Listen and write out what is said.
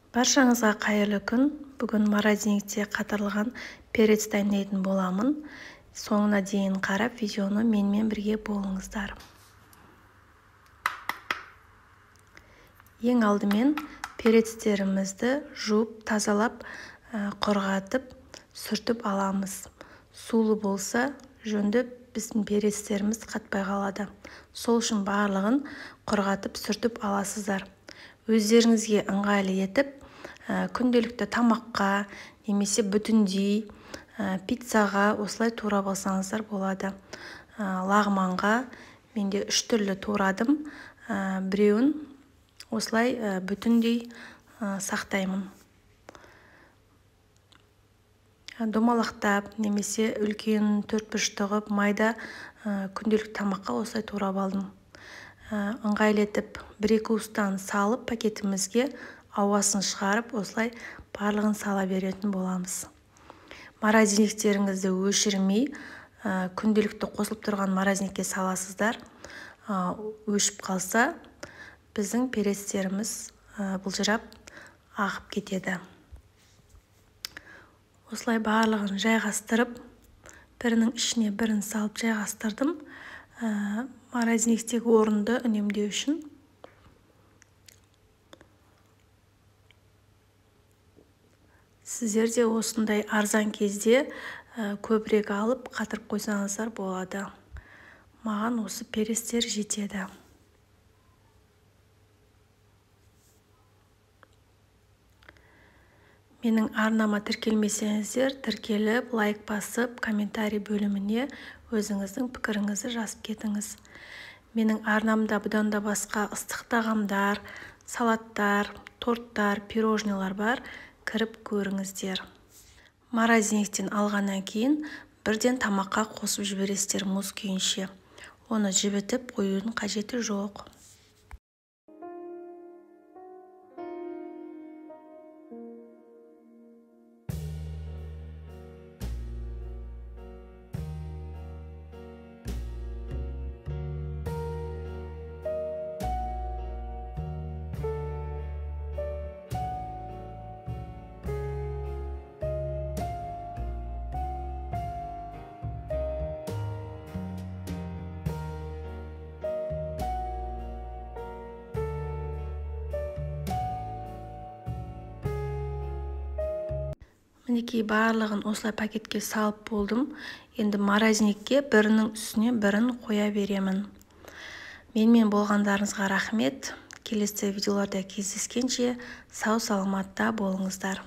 Баршаңызға қайырлы күн. Бүгін морозильникте қатырылған перец дайындайтын боламын. Соңына дейін қарап, видеоны менімен бірге болыңыздар. Ең алдымен перецтерімізді жуып, тазалап, құрғатып, сүртіп аламыз. Сулы болса, жөнді біздің перецтеріміз қатпай қалады. Сол үшін барлығын құрғатып, сүртіп аласыздар. Өздеріңізге ыңғайлы етіп, күнделікті тамаққа, немесе бүтіндей, пиццаға осылай турап алсаңыздар болады. Лағманға менде 3 түрлі турадым. Біреуін осылай бүтіндей сақтаймын. Домалақтап, немесе үлкен 4-5 тығып, майда күнделікті тамаққа осылай турап алдым. Ыңғайлы етіп 1-2 уыстан салып пакетімізге ауасын шығарып, осылай барлығын сала беретін боламыз. Морозильниктеріңізді өшірмей, күнделікті қосылып тұрған морозильникке саласыздар. Өшіп қалса, біздің перецтеріміз бұлжырап ағып кетеді. Осылай барлығын жайғастырып, бірінің ішіне бірін салып жайғастырдым. Морозильниктегі орынды үнемдеу үшін. Сіздер де осындай арзан кезде көбірек алып қатырып қойсаңыздар болады. Маған осы перецтер жетеді. Менің арнама тіркелмесеңіздер, тіркеліп, лайк басып, комментарий бөліміне өзіңіздің пікіріңізді жазып кетіңіз. Менің арнамда бұдан да басқа ыстық тағамдар, салаттар, торттар, пирожнилар бар. Кіріп көріңіздер. Морозильниктен алғаннан кейін бірден тамаққа қосып жібересіздер мұз күйінше. Оны жібітіп қоюдың қажеті жоқ. Мінекей барлығын осылай пакетке салып болдым. Енді морозильникке бірінің үстіне бірін қоя беремін. Менімен болғандарыңызға рахмет. Келесі видеоларда кездескенше сау саламатта болыңыздар.